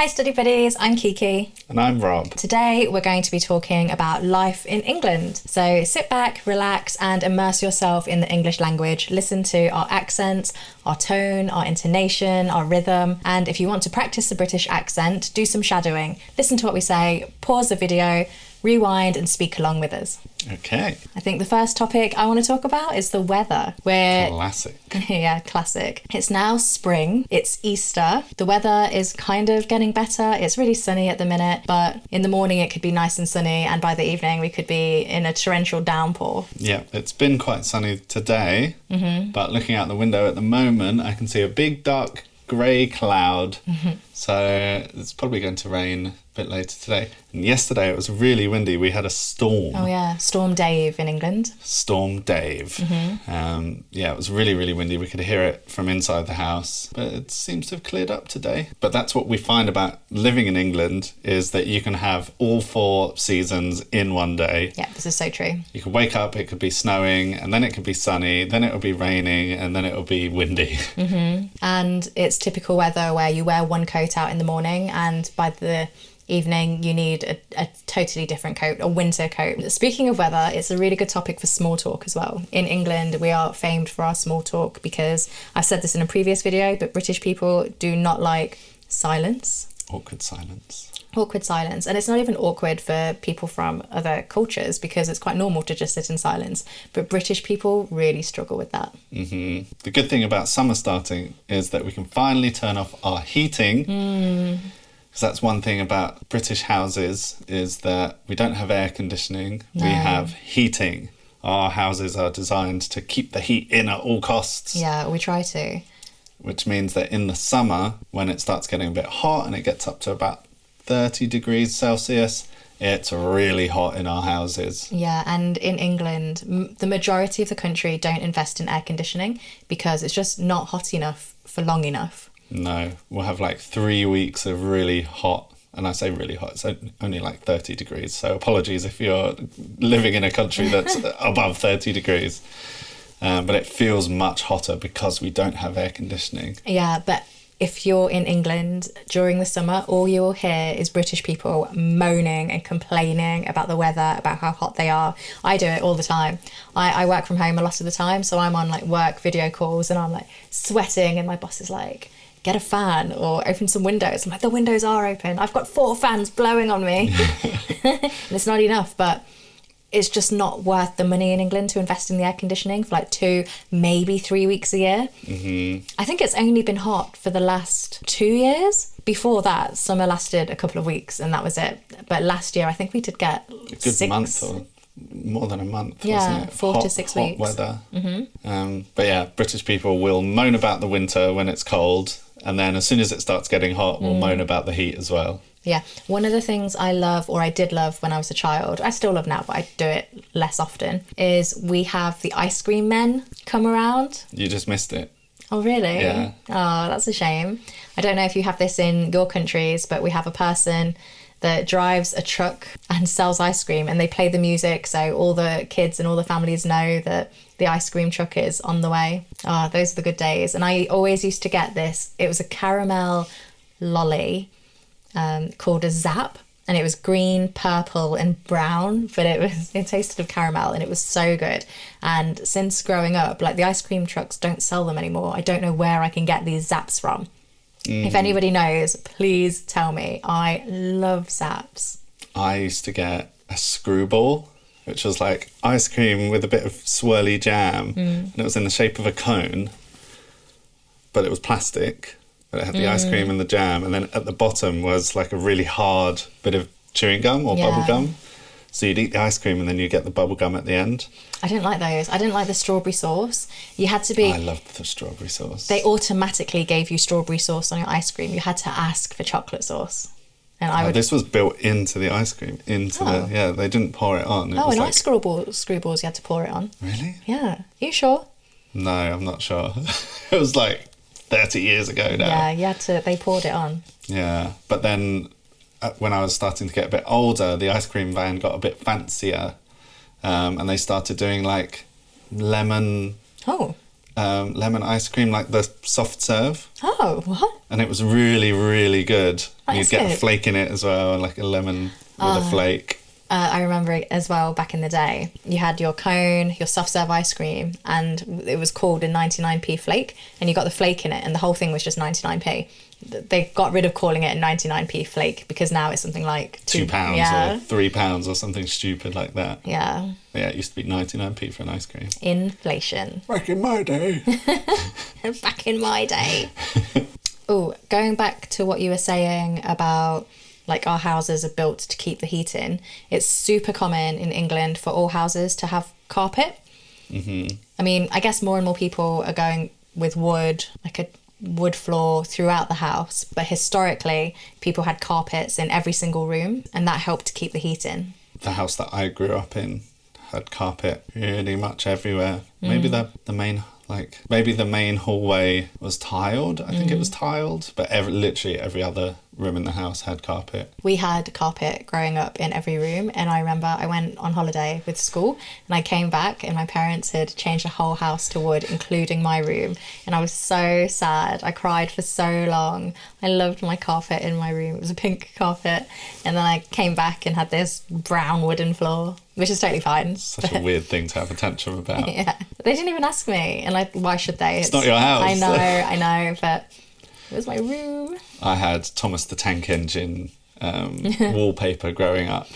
Hi Study Buddies, I'm Kiki. And I'm Rob. Today we're going to be talking about life in England. So sit back, relax and immerse yourself in the English language. Listen to our accents, our tone, our intonation, our rhythm. And if you want to practice the British accent, do some shadowing. Listen to what we say, pause the video, rewind and speak along with us. Okay. I think the first topic I want to talk about is the weather. Classic. Yeah, classic. It's now spring, it's Easter. The weather is kind of getting better. It's really sunny at the minute, but in the morning it could be nice and sunny, and by the evening we could be in a torrential downpour. Yeah, it's been quite sunny today, but looking out the window at the moment, I can see a big dark grey cloud. So it's probably going to rain a bit later today. And yesterday it was really windy. We had a storm. Oh yeah, Storm Dave in England. Storm Dave. Yeah, it was really, really windy. We could hear it from inside the house, but it seems to have cleared up today. But that's what we find about living in England, is that you can have all four seasons in one day. Yeah, this is so true. You could wake up, it could be snowing, and then it could be sunny, then it will be raining, and then it will be windy. And it's typical weather where you wear one coat out in the morning and by the evening you need a totally different coat, a winter coat. Speaking of weather, it's a really good topic for small talk as well. In England, we are famed for our small talk because I've said this in a previous video, but British people do not like silence. Awkward silence. Awkward silence. And it's not even awkward for people from other cultures because it's quite normal to just sit in silence. But British people really struggle with that. The good thing about summer starting is that we can finally turn off our heating. Because that's one thing about British houses, is that we don't have air conditioning. No. We have heating. Our houses are designed to keep the heat in at all costs. Yeah, we try to. Which means that in the summer, when it starts getting a bit hot and it gets up to about 30 degrees Celsius, it's really hot in our houses. Yeah, and in England, the majority of the country don't invest in air conditioning because it's just not hot enough for long enough. No, we'll have like 3 weeks of really hot, and I say really hot, it's only like 30 degrees. So apologies if you're living in a country that's above 30 degrees. But it feels much hotter because we don't have air conditioning. Yeah, but if you're in England during the summer, all you will hear is British people moaning and complaining about the weather, about how hot they are. I do it all the time. I work from home a lot of the time, so I'm on like work video calls and I'm like sweating and my boss is like, get a fan or open some windows. I'm like, the windows are open. I've got 4 fans blowing on me. And it's not enough, but it's just not worth the money in England to invest in the air conditioning for like 2, maybe 3 weeks a year. I think it's only been hot for the last 2 years. Before that, summer lasted a couple of weeks and that was it. But last year, I think we did get a good month or more than a month, wasn't it? 4 to 6 weeks. Hot weather. But yeah, British people will moan about the winter when it's cold, and then as soon as it starts getting hot, we'll moan about the heat as well. Yeah, one of the things I love, or I did love when I was a child, I still love now, but I do it less often, is we have the ice cream men come around. You just missed it. Oh, really? Yeah. Oh, that's a shame. I don't know if you have this in your countries, but we have a person that drives a truck and sells ice cream and they play the music so all the kids and all the families know that the ice cream truck is on the way. Oh, those are the good days. And I always used to get this. It was a caramel lolly called a Zap, and it was green, purple and brown, but it tasted of caramel and it was so good. And since growing up, like the ice cream trucks don't sell them anymore. I don't know where I can get these Zaps from. If anybody knows, please tell me. I love Zaps. I used to get a screwball, which was like ice cream with a bit of swirly jam, and it was in the shape of a cone, but it was plastic. But it had the ice cream and the jam, and then at the bottom was like a really hard bit of chewing gum or bubble gum. So you'd eat the ice cream and then you get the bubble gum at the end. I didn't like those. I didn't like the strawberry sauce. You had to be... I loved the strawberry sauce. They automatically gave you strawberry sauce on your ice cream. You had to ask for chocolate sauce. And I would... This was built into the ice cream. Yeah, they didn't pour it on. It was like screwballs, you had to pour it on. Really? Yeah. Are you sure? No, I'm not sure. It was like 30 years ago now. Yeah, they poured it on. Yeah, but then when I was starting to get a bit older, the ice cream van got a bit fancier, and they started doing like lemon ice cream, like the soft serve. Oh, what? and it was really, really good. That You'd is get a good. flake in it as well, like a lemon with a flake. I remember it as well back in the day. You had your cone, your soft serve ice cream, and it was called a 99p flake, and you got the flake in it, and the whole thing was just 99p. They got rid of calling it a 99p flake because now it's something like £2 yeah. or £3 or something stupid like that. Yeah. Yeah, it used to be 99p for an ice cream. Inflation. Back in my day. Back in my day. Oh, going back to what you were saying about like our houses are built to keep the heat in. It's super common in England for all houses to have carpet. Mm-hmm. I mean, I guess more and more people are going with wood, like a wood floor throughout the house. But historically, people had carpets in every single room, and that helped to keep the heat in. The house that I grew up in had carpet pretty much everywhere. Maybe the main maybe the main hallway was tiled. I think it was tiled, but literally every other room in the house had carpet. We had carpet growing up in every room, and I remember I went on holiday with school and I came back and my parents had changed the whole house to wood, including my room, and I was so sad. I cried for so long. I loved my carpet in my room. It was a pink carpet, and then I came back and had this brown wooden floor, which is totally fine. Such a weird thing to have a tantrum about. Yeah, they didn't even ask me, and like, why should they? It's not your house. I know, but it was my room. I had Thomas the Tank Engine wallpaper growing up,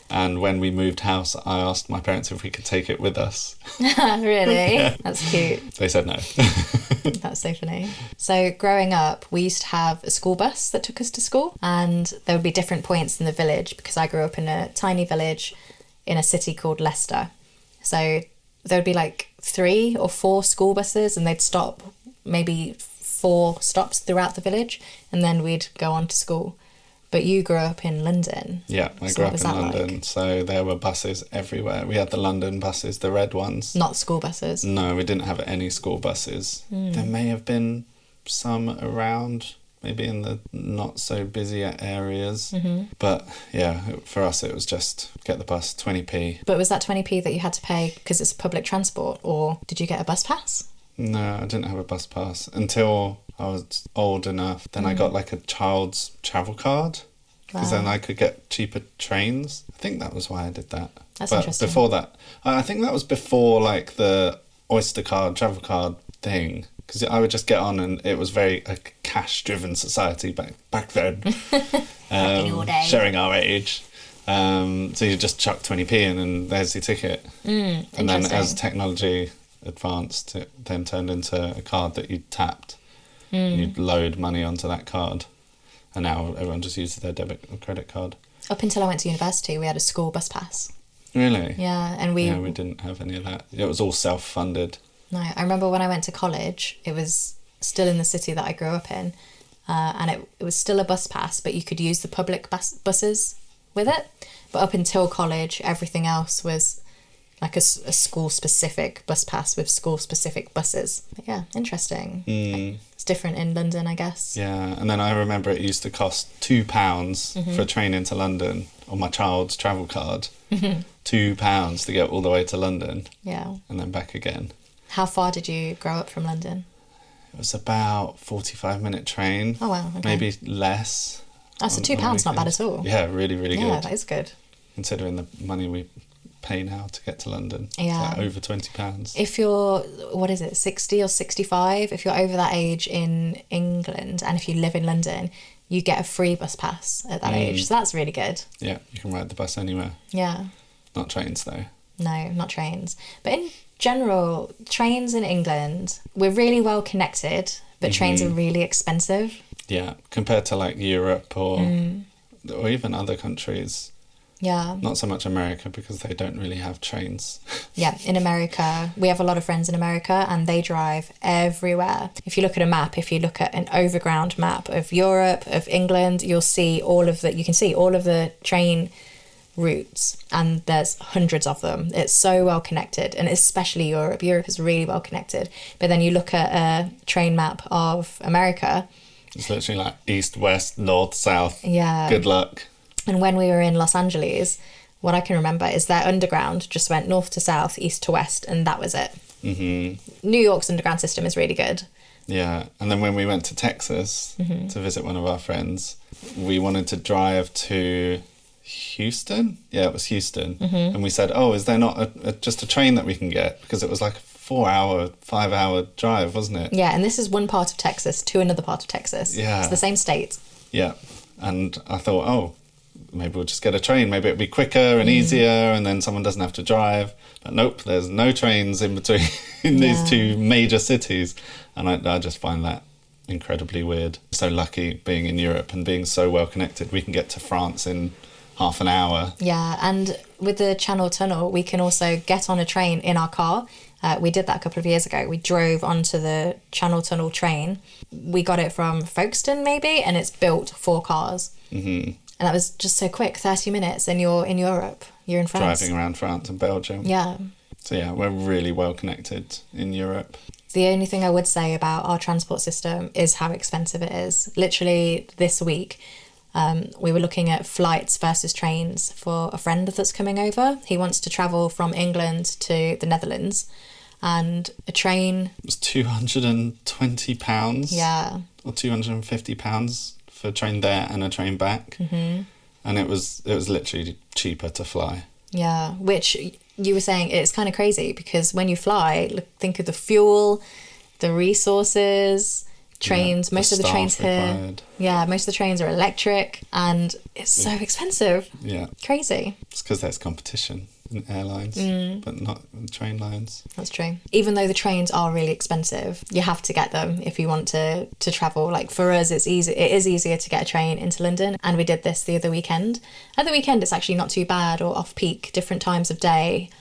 and when we moved house, I asked my parents if we could take it with us. Really? Yeah. That's cute. They said no. That's so funny. So growing up, we used to have a school bus that took us to school, and there would be different points in the village because I grew up in a tiny village in a city called Leicester. So there would be like 3 or 4 school buses, and they'd stop maybe 4 stops throughout the village, and then we'd go on to school. But you grew up in London. Yeah, I So grew what up was in that London, like? so there were buses everywhere. We had the London buses, the red ones. Not school buses. No, we didn't have any school buses. There may have been some around, maybe in the not so busy areas. But yeah, for us it was just get the bus, 20p. But was that 20p that you had to pay because it's public transport, or did you get a bus pass? No, I didn't have a bus pass until I was old enough. Then I got like a child's travel card because then I could get cheaper trains. I think that was why I did that. That's but interesting. Before that, I think that was before like the Oyster card, travel card thing. Because I would just get on, and it was very a cash-driven society back then. Back in your day. Showing our age. So you just chuck 20p in and there's your ticket. And then as technology advanced, it then turned into a card that you tapped. You'd load money onto that card. And now everyone just uses their debit or credit card. Up until I went to university, we had a school bus pass. Really? Yeah, and we didn't have any of that. It was all self-funded. No, I remember when I went to college, it was still in the city that I grew up in, and it was still a bus pass, but you could use the public buses with it. But up until college, everything else was like a school-specific bus pass with school-specific buses. But yeah, interesting. It's different in London, I guess. Yeah, and then I remember it used to cost £2 for a train into London on my child's travel card. £2 to get all the way to London. Yeah. And then back again. How far did you grow up from London? It was about 45-minute train. Oh, wow. Okay. Maybe less. Oh, so £2 not bad at all. Yeah, really, really Yeah, good. that is good. Considering the money we pay now to get to London. Yeah. It's like over £20. If you're, 60 or 65, if you're over that age in England and if you live in London, you get a free bus pass at that age. So that's really good. Yeah, you can ride the bus anywhere. Yeah. Not trains, though. No, not trains. But in general, trains in England, we're really well connected, but trains are really expensive. Yeah, compared to like Europe or even other countries. Yeah. Not so much America because they don't really have trains. Yeah, in America, we have a lot of friends in America and they drive everywhere. If you look at a map, if you look at an overground map of Europe, of England, you can see all of the train routes, and there's hundreds of them. It's so well connected, and especially Europe. Europe is really well connected. But then you look at a train map of America. It's literally like east, west, north, south. Yeah. Good luck. And when we were in Los Angeles, what I can remember is their underground just went north to south, east to west, and that was it. New York's underground system is really good. Yeah, and then when we went to Texas to visit one of our friends, we wanted to drive to Houston. Yeah, it was Houston. And we said, oh, is there not just a train that we can get? Because it was like a 4-hour, 5-hour drive, wasn't it? Yeah, and this is one part of Texas to another part of Texas. Yeah. It's the same state. Yeah, and I thought, oh, maybe we'll just get a train. Maybe it'll be quicker and easier, and then someone doesn't have to drive. But nope, there's no trains in between these two major cities. And I just find that incredibly weird. So lucky being in Europe and being so well connected. We can get to France in half an hour. Yeah, and with the Channel Tunnel, we can also get on a train in our car. We did that a couple of years ago. We drove onto the Channel Tunnel train. We got it from Folkestone, maybe, and it's built for cars. And that was just so quick, 30 minutes, and you're in Europe. You're in France. Driving around France and Belgium. Yeah. So yeah, we're really well connected in Europe. The only thing I would say about our transport system is how expensive it is. Literally this week, we were looking at flights versus trains for a friend that's coming over. He wants to travel from England to the Netherlands, and a train... It was £220. Yeah. Or £250 for a train there and a train back. And it was literally cheaper to fly. Yeah, which you were saying, it's kind of crazy because when you fly, think of the fuel, the resources, trains, most of the trains required. Most of the trains are electric, and it's so expensive. Yeah. Crazy. It's because there's competition in airlines, but not in train lines. That's true. Even though the trains are really expensive, you have to get them if you want to travel. Like for us, it is easier to get a train into London, and we did this the other weekend. At the weekend, it's actually not too bad, or off-peak, different times of day,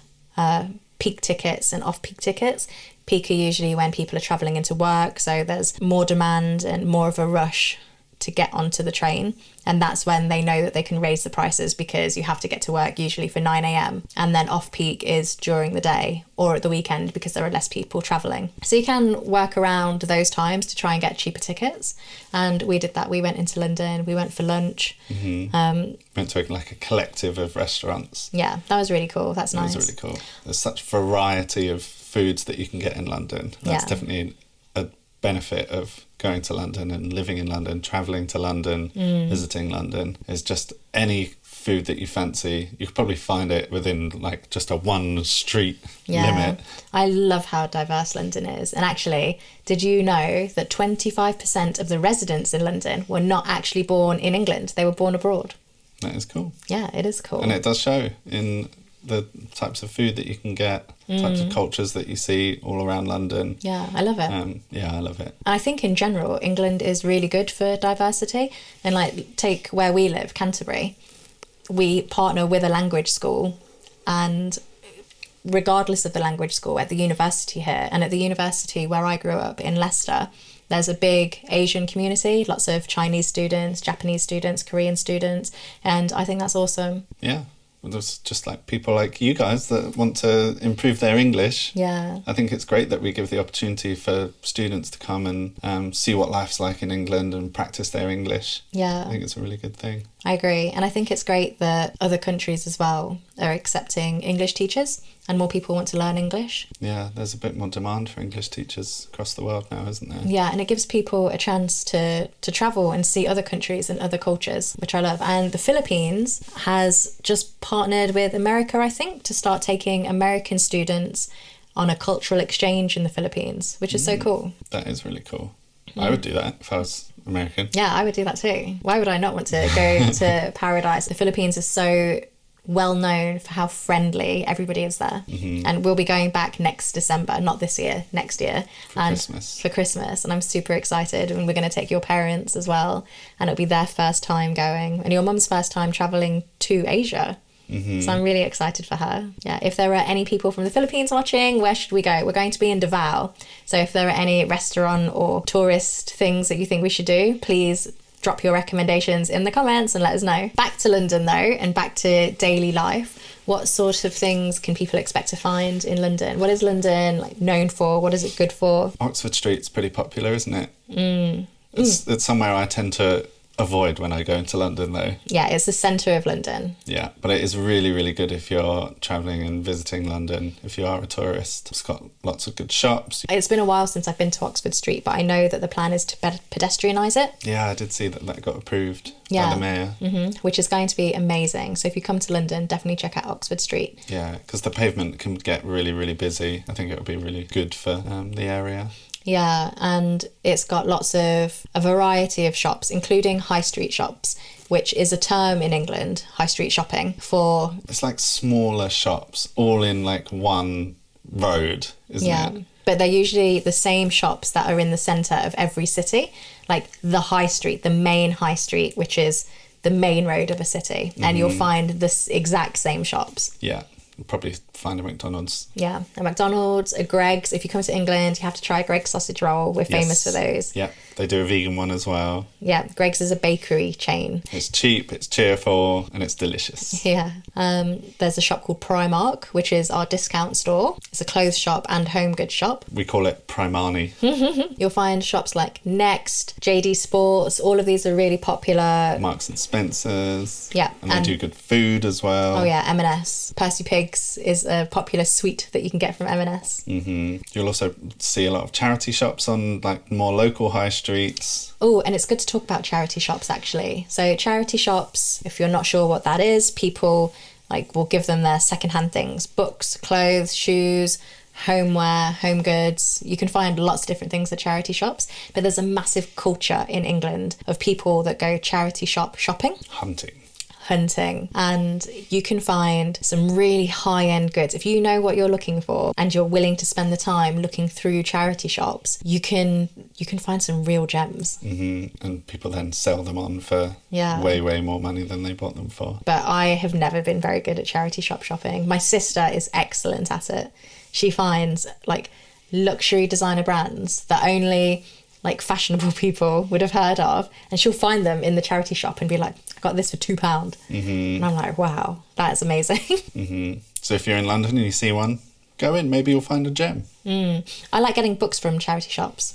peak tickets and off-peak tickets. Peak are usually when people are travelling into work, so there's more demand and more of a rush to get onto the train, and that's when they know that they can raise the prices because you have to get to work usually for 9 a.m. and then off-peak is during the day or at the weekend because there are less people travelling. So you can work around those times to try and get cheaper tickets, and we did that. We went into London, we went for lunch. Went to like a collective of restaurants. Yeah, that was really cool. That's nice. It was really cool. There's such variety of foods that you can get in London. That's definitely a benefit of going to London and living in London, travelling to London, visiting London, is just any food that you fancy. You could probably find it within like just a one street limit. I love how diverse London is. And actually, did you know that 25% of the residents in London were not actually born in England? They were born abroad. That is cool. Yeah, it is cool. And it does show in the types of food that you can get, types of cultures that you see all around London. Yeah, I love it. I love it. And I think in general, England is really good for diversity. And like, take where we live, Canterbury. We partner with a language school, and regardless of the language school, at the university here, and at the university where I grew up in Leicester, there's a big Asian community, lots of Chinese students, Japanese students, Korean students, and I think that's awesome. Yeah. There's just like people like you guys that want to improve their English. Yeah. I think it's great that we give the opportunity for students to come and see what life's like in England and practice their English. Yeah. I think it's a really good thing. I agree. And I think it's great that other countries as well are accepting English teachers and more people want to learn English. Yeah, there's a bit more demand for English teachers across the world now, isn't there? Yeah, and it gives people a chance to travel and see other countries and other cultures, which I love. And the Philippines has just partnered with America, I think, to start taking American students on a cultural exchange in the Philippines, which is so cool. That is really cool. I would do that if I was American. Yeah, I would do that too. Why would I not want to go to paradise? The Philippines is so well known for how friendly everybody is there. And we'll be going back next December, not this year, next year. For Christmas. And I'm super excited. And we're going to take your parents as well. And it'll be their first time going. And your mum's first time travelling to Asia. So I'm really excited for her. Yeah, if there are any people from the Philippines watching, where should we go? We're going to be in Davao. So if there are any restaurant or tourist things that you think we should do, please drop your recommendations in the comments and let us know. Back to London though, and back to daily life. What sort of things can people expect to find in London? What is London like known for? What is it good for? Oxford Street's pretty popular, isn't it? It's somewhere I tend to avoid when I go into London, though. Yeah, it's the centre of London. Yeah, but it is really, really good if you're travelling and visiting London, if you are a tourist. It's got lots of good shops. It's been a while since I've been to Oxford Street, but I know that the plan is to pedestrianise it. Yeah, I did see that got approved Yeah. by the mayor. Which is going to be amazing. So if you come to London, definitely check out Oxford Street. Yeah, because the pavement can get really, really busy. I think it would be really good for the area. Yeah, and it's got a variety of shops, including high street shops, which is a term in England, high street shopping, for... It's like smaller shops, all in like one road, isn't it? But they're usually the same shops that are in the centre of every city, like the high street, the main high street, which is the main road of a city. And you'll find this exact same shops. Yeah. You'll probably find a McDonald's. Yeah, a McDonald's, a Greggs. If you come to England, you have to try a Greggs sausage roll. We're famous for those. Yeah, they do a vegan one as well. Yeah, Greggs is a bakery chain. It's cheap, it's cheerful, and it's delicious. Yeah. There's a shop called Primark, which is our discount store. It's a clothes shop and home goods shop. We call it Primani. You'll find shops like Next, JD Sports. All of these are really popular. Marks and Spencer's. Yeah. And they do good food as well. Oh yeah, M&S. Percy Pigs is a popular sweet that you can get from M&S. You'll also see a lot of charity shops on like more local high streets. Oh, and it's good to talk about charity shops actually. So charity shops, if you're not sure what that is, people will give them their secondhand things, books, clothes, shoes, homeware, home goods. You can find lots of different things at charity shops, but there's a massive culture in England of people that go charity shopping. Hunting, and you can find some really high-end goods. If you know what you're looking for and you're willing to spend the time looking through charity shops, you can find some real gems. And people then sell them on for way more money than they bought them for. But I have never been very good at charity shop shopping. My sister is excellent at it. She finds luxury designer brands that only fashionable people would have heard of, and she'll find them in the charity shop and be like, I got this for £2. And I'm like, wow, that is amazing. So if you're in London and you see one, go in, maybe you'll find a gem. I like getting books from charity shops.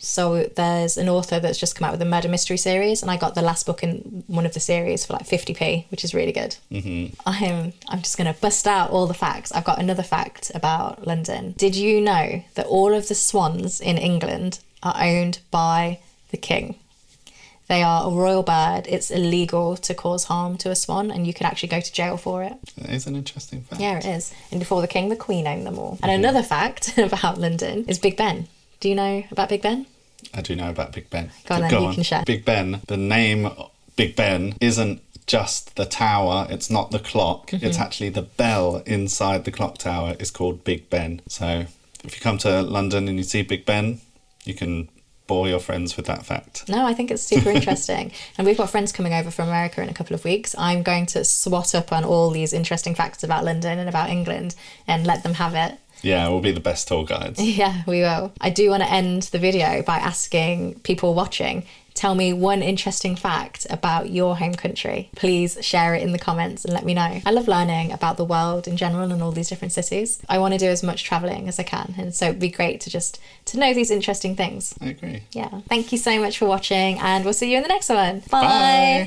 So there's an author that's just come out with a murder mystery series, and I got the last book in one of the series for 50p, which is really good. I'm just going to bust out all the facts. I've got another fact about London. Did you know that all of the swans in England are owned by the king? They are a royal bird. It's illegal to cause harm to a swan, and you could actually go to jail for it. That is an interesting fact. Yeah, it is. And before the king, the queen owned them all. And another fact about London is Big Ben. Do you know about Big Ben? I do know about Big Ben. Go on, you can share. Big Ben, the name Big Ben isn't just the tower, it's not the clock, it's actually the bell inside the clock tower is called Big Ben. So if you come to London and you see Big Ben, you can bore your friends with that fact. No, I think it's super interesting. And we've got friends coming over from America in a couple of weeks. I'm going to swat up on all these interesting facts about London and about England and let them have it. Yeah, we'll be the best tour guides. Yeah, we will. I do want to end the video by asking people watching, tell me one interesting fact about your home country. Please share it in the comments and let me know. I love learning about the world in general and all these different cities. I want to do as much travelling as I can, and so it'd be great to know these interesting things. I agree. Yeah. Thank you so much for watching, and we'll see you in the next one. Bye. Bye.